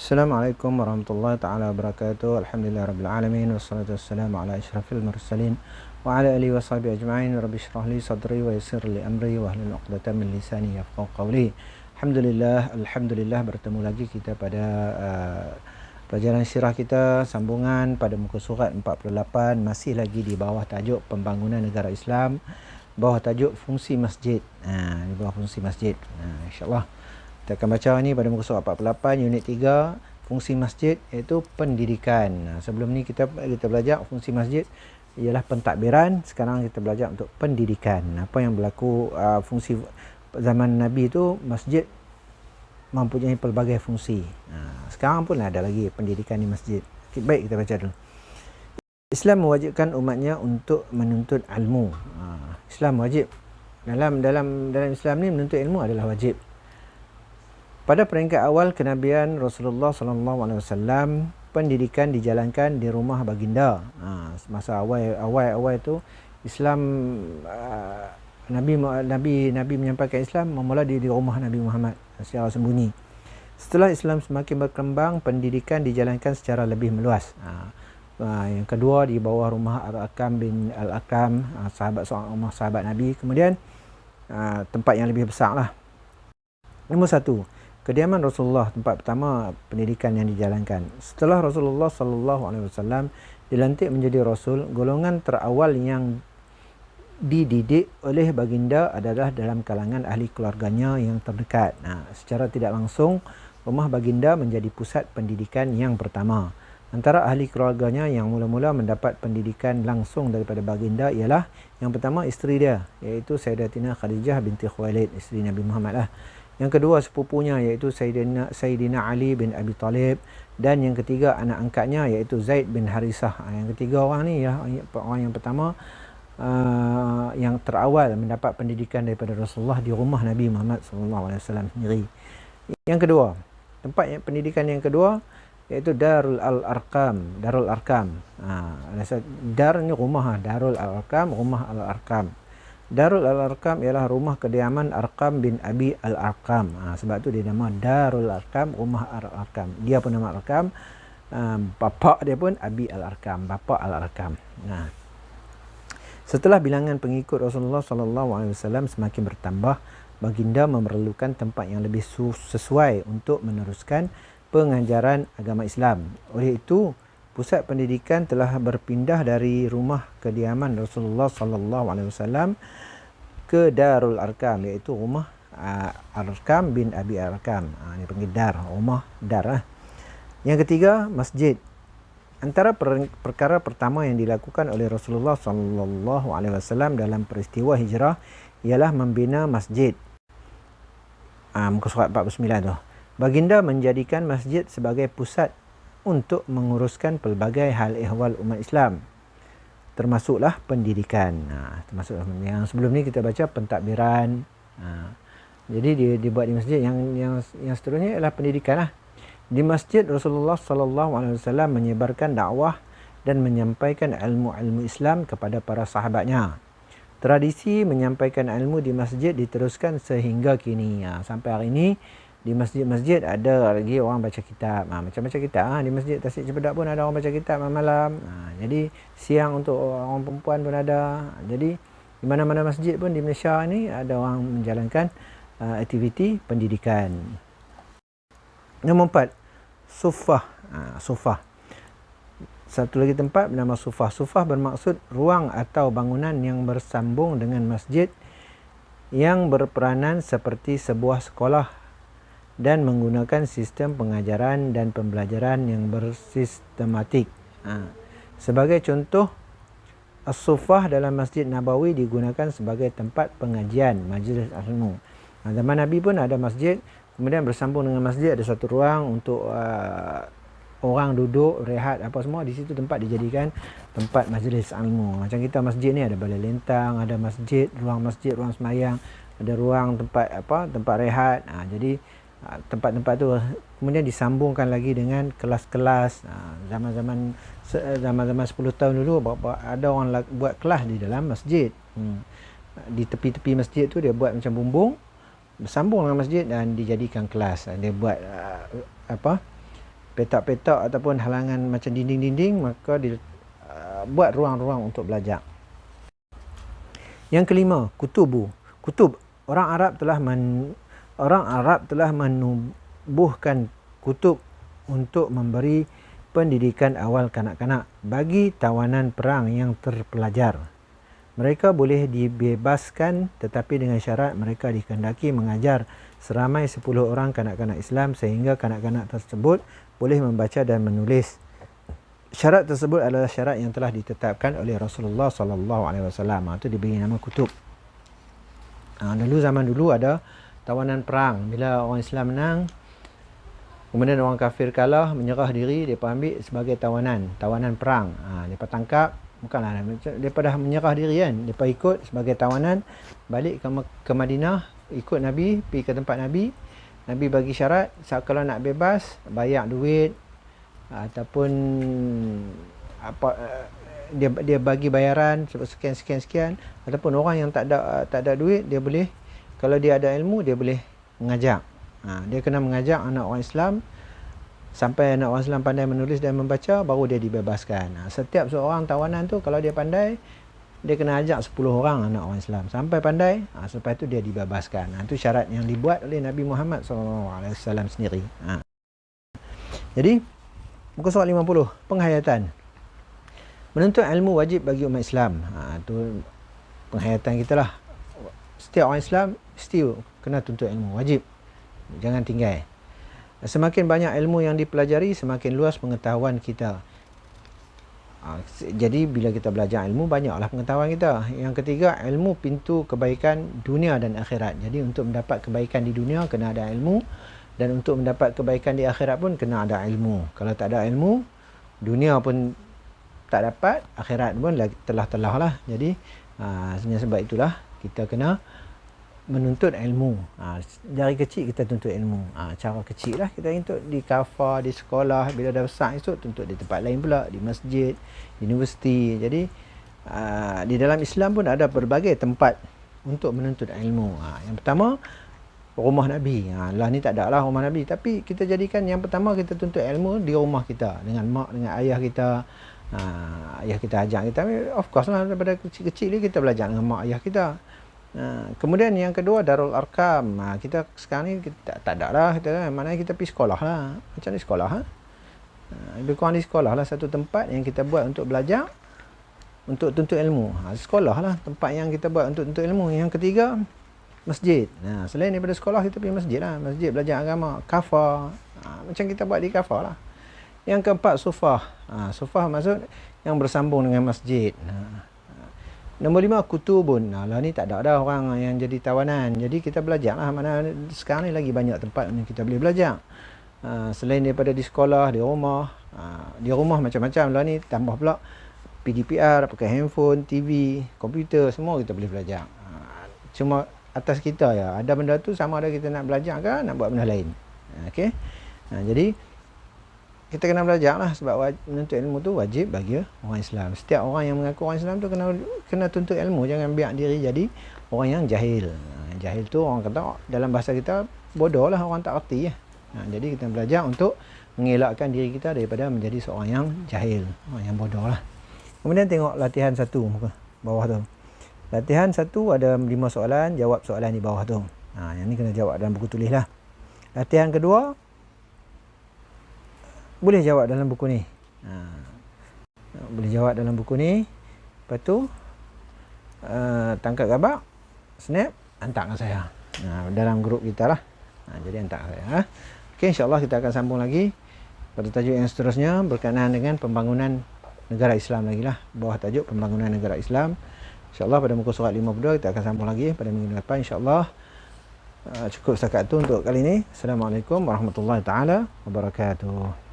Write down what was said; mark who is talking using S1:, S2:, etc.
S1: Assalamualaikum warahmatullahi taala wabarakatuh. Alhamdulillahirabbil alamin wassalatu wassalamu ala asyrafil mursalin wa ala alihi washabihi ajma'in. Rabbi shrah li sadri wa yassir li amri wa hlul 'uqdatam min lisani yafqahu qawli. Alhamdulillah bertemu lagi kita pada pelajaran sirah kita, sambungan pada muka surat 48, masih lagi di bawah tajuk pembangunan negara Islam, bawah tajuk fungsi masjid. Di bawah fungsi masjid. Insya-Allah kita akan baca ni pada muka surat 48 unit 3, fungsi masjid iaitu pendidikan. Sebelum ni kita belajar fungsi masjid ialah pentadbiran, sekarang kita belajar untuk pendidikan. Apa yang berlaku fungsi zaman Nabi itu, masjid mempunyai pelbagai fungsi. Sekarang pun ada lagi pendidikan di masjid. Baik, kita baca dulu. Islam mewajibkan umatnya untuk menuntut ilmu. Islam wajib. Dalam Islam ni menuntut ilmu adalah wajib. Pada peringkat awal kenabian Rasulullah SAW, pendidikan dijalankan di rumah baginda. Masa awal itu Islam, Nabi menyampaikan Islam memula di rumah Nabi Muhammad secara sembunyi. Setelah Islam semakin berkembang, pendidikan dijalankan secara lebih meluas. Yang kedua di bawah rumah Al-Aqam bin Al-Aqam, seorang rumah sahabat Nabi. Kemudian tempat yang lebih besar lah. Nombor 1, kediaman Rasulullah, tempat pertama pendidikan yang dijalankan. Setelah Rasulullah SAW dilantik menjadi Rasul, golongan terawal yang dididik oleh baginda adalah dalam kalangan ahli keluarganya yang terdekat. Secara tidak langsung, rumah baginda menjadi pusat pendidikan yang pertama. Antara ahli keluarganya yang mula-mula mendapat pendidikan langsung daripada baginda ialah yang pertama isteri dia, iaitu Sayyidatina Khadijah binti Khuwailid, isteri Nabi Muhammad lah. Yang kedua sepupunya, iaitu Sayyidina Ali bin Abi Talib. Dan yang ketiga anak angkatnya, iaitu Zaid bin Harisah. Yang ketiga orang ni ya, orang yang pertama yang terawal mendapat pendidikan daripada Rasulullah di rumah Nabi Muhammad SAW sendiri. Yang kedua, tempat pendidikan yang kedua iaitu Darul Arqam. Darul Arqam. Dar ni rumah, Darul Arqam, rumah Al-Arqam. Darul Al-Arqam ialah rumah kediaman Arqam bin Abi Al-Arqam. Sebab tu dia nama Darul Arqam, rumah Al-Arqam. Dia pun nama Arqam, bapa dia pun Abi Al-Arqam, bapa Al-Arqam. Setelah bilangan pengikut Rasulullah SAW semakin bertambah, baginda memerlukan tempat yang lebih sesuai untuk meneruskan pengajaran agama Islam. Oleh itu, pusat pendidikan telah berpindah dari rumah kediaman Rasulullah SAW ke Darul Arqam, iaitu rumah Arqam bin Abi Arqam. Ini panggil Dar, rumah Dar. Yang ketiga, masjid. Antara perkara pertama yang dilakukan oleh Rasulullah SAW dalam peristiwa hijrah ialah membina masjid. Muka surat 49 tu. Baginda menjadikan masjid sebagai pusat untuk menguruskan pelbagai hal ehwal umat Islam, termasuklah pendidikan. Termasuklah yang sebelum ni kita baca pentadbiran. Jadi dibuat di masjid. Yang seterusnya ialah pendidikan lah. Di masjid Rasulullah SAW menyebarkan dakwah dan menyampaikan ilmu-ilmu Islam kepada para sahabatnya. Tradisi menyampaikan ilmu di masjid diteruskan sehingga kini. Sampai hari ini di masjid-masjid ada lagi orang baca kitab. Macam-macam kitab. Di masjid Tasik Cibadak pun ada orang baca kitab malam. Jadi siang untuk orang perempuan pun ada. Jadi di mana-mana masjid pun di Malaysia ni ada orang menjalankan aktiviti pendidikan. Nombor 4, sufah. Sufah. Satu lagi tempat bernama sufah. Sufah bermaksud ruang atau bangunan yang bersambung dengan masjid yang berperanan seperti sebuah sekolah dan menggunakan sistem pengajaran dan pembelajaran yang bersistematik. Sebagai contoh, as-sufah dalam Masjid Nabawi digunakan sebagai tempat pengajian, majlis ilmu. Zaman Nabi pun ada masjid, kemudian bersambung dengan masjid ada satu ruang untuk orang duduk, rehat, apa semua. Di situ tempat dijadikan tempat majlis ilmu. Macam kita masjid ni ada balai lentang, ada masjid, ruang semayang, ada ruang tempat rehat. Jadi tempat-tempat tu kemudian disambungkan lagi dengan kelas-kelas. Zaman-zaman 10 tahun dulu ada orang buat kelas di dalam masjid. Di tepi-tepi masjid tu dia buat macam bumbung bersambung dengan masjid dan dijadikan kelas. Dia buat petak-petak ataupun halangan macam dinding-dinding, maka buat ruang-ruang untuk belajar. Yang kelima, kutub. Orang Arab telah menubuhkan kutub untuk memberi pendidikan awal kanak-kanak bagi tawanan perang yang terpelajar. Mereka boleh dibebaskan, tetapi dengan syarat mereka dikehendaki mengajar seramai 10 orang kanak-kanak Islam sehingga kanak-kanak tersebut boleh membaca dan menulis. Syarat tersebut adalah syarat yang telah ditetapkan oleh Rasulullah SAW. Itu diberi nama kutub. Zaman dulu ada tawanan perang. Bila orang Islam menang, kemudian orang kafir kalah, menyerah diri, mereka ambil sebagai tawanan perang. Mereka tangkap, bukanlah, mereka dah menyerah diri kan, mereka ikut sebagai tawanan, balik ke Madinah, ikut Nabi, pergi ke tempat Nabi. Nabi bagi syarat, kalau nak bebas, bayar duit, ataupun dia bagi bayaran sekian, ataupun orang yang tak ada duit, dia boleh, kalau dia ada ilmu, dia boleh mengajar. Dia kena mengajar anak orang Islam sampai anak orang Islam pandai menulis dan membaca, baru dia dibebaskan. Setiap seorang tawanan tu, kalau dia pandai, dia kena ajak 10 orang anak orang Islam sampai pandai, selepas itu dia dibebaskan. Itu syarat yang dibuat oleh Nabi Muhammad SAW sendiri. Jadi muka surat 50, penghayatan. Menuntut ilmu wajib bagi umat Islam. Itu penghayatan kita lah. Setiap orang Islam mesti kena tuntut ilmu, wajib. Jangan tinggal. Semakin banyak ilmu yang dipelajari, semakin luas pengetahuan kita. Jadi bila kita belajar ilmu, banyaklah pengetahuan kita. Yang ketiga, ilmu pintu kebaikan dunia dan akhirat. Jadi untuk mendapat kebaikan di dunia, kena ada ilmu. Dan untuk mendapat kebaikan di akhirat pun, kena ada ilmu. Kalau tak ada ilmu, dunia pun tak dapat, akhirat pun telah lah. Jadi sebab itulah kita kena menuntut ilmu. Dari kecil kita tuntut ilmu. Cara kecil lah kita tuntut di kafa, di sekolah. Bila dah besar esok, tuntut di tempat lain pula, di masjid, universiti. Jadi di dalam Islam pun ada berbagai tempat untuk menuntut ilmu. Yang pertama, rumah Nabi. Lah ni tak ada lah rumah Nabi, tapi kita jadikan yang pertama kita tuntut ilmu di rumah kita, dengan mak, dengan ayah kita. Ayah kita ajak kita, of course lah, daripada kecil-kecil kita belajar dengan mak ayah kita. Kemudian yang kedua, Darul Arkam. Kita sekarang ni kita tak ada lah, maknanya kita pergi sekolah lah. Macam ni sekolah lebih kurang di sekolah lah, satu tempat yang kita buat untuk belajar, untuk tuntut ilmu. Sekolah lah tempat yang kita buat untuk tuntut ilmu. Yang ketiga, masjid. Selain daripada sekolah, kita pergi masjid lah. Masjid belajar agama. Kafa, macam kita buat di kafa lah. Yang keempat, sufah. Sufah maksud yang bersambung dengan masjid. Nombor 5, kutubun. Lah ni tak ada dah orang yang jadi tawanan. Jadi kita belajar lah. Mana sekarang ni lagi banyak tempat yang kita boleh belajar. Selain daripada di sekolah, di rumah. Di rumah macam-macam. Lah ni tambah pula PDPR, pakai handphone, TV, komputer, semua kita boleh belajar. Cuma atas kita ya. Ada benda tu, sama ada kita nak belajar ke nak buat benda lain. Okey. Jadi kita kena belajar lah, sebab menuntut ilmu tu wajib bagi orang Islam. Setiap orang yang mengaku orang Islam tu kena tuntut ilmu. Jangan biar diri jadi orang yang jahil. Jahil tu orang kata dalam bahasa kita bodoh lah, orang tak erti ya. Jadi kita belajar untuk mengelakkan diri kita daripada menjadi seorang yang jahil, orang yang bodoh lah. Kemudian tengok latihan 1 muka bawah tu. Latihan 1 ada 5 soalan, jawab soalan di bawah tu. Yang ni kena jawab dalam buku tulis lah. Latihan kedua, boleh jawab dalam buku ni. Boleh jawab dalam buku ni. Lepas tu tangkap gambar, snap, hantar ke saya. Dalam grup kita lah. Jadi hantar ke saya. Okey, insyaAllah kita akan sambung lagi pada tajuk yang seterusnya berkenaan dengan pembangunan negara Islam lagi lah. Bawah tajuk pembangunan negara Islam. InsyaAllah pada muka surat 52 kita akan sambung lagi pada minggu depan insyaAllah. Cukup setakat tu untuk kali ini. Assalamualaikum warahmatullahi taala wabarakatuh.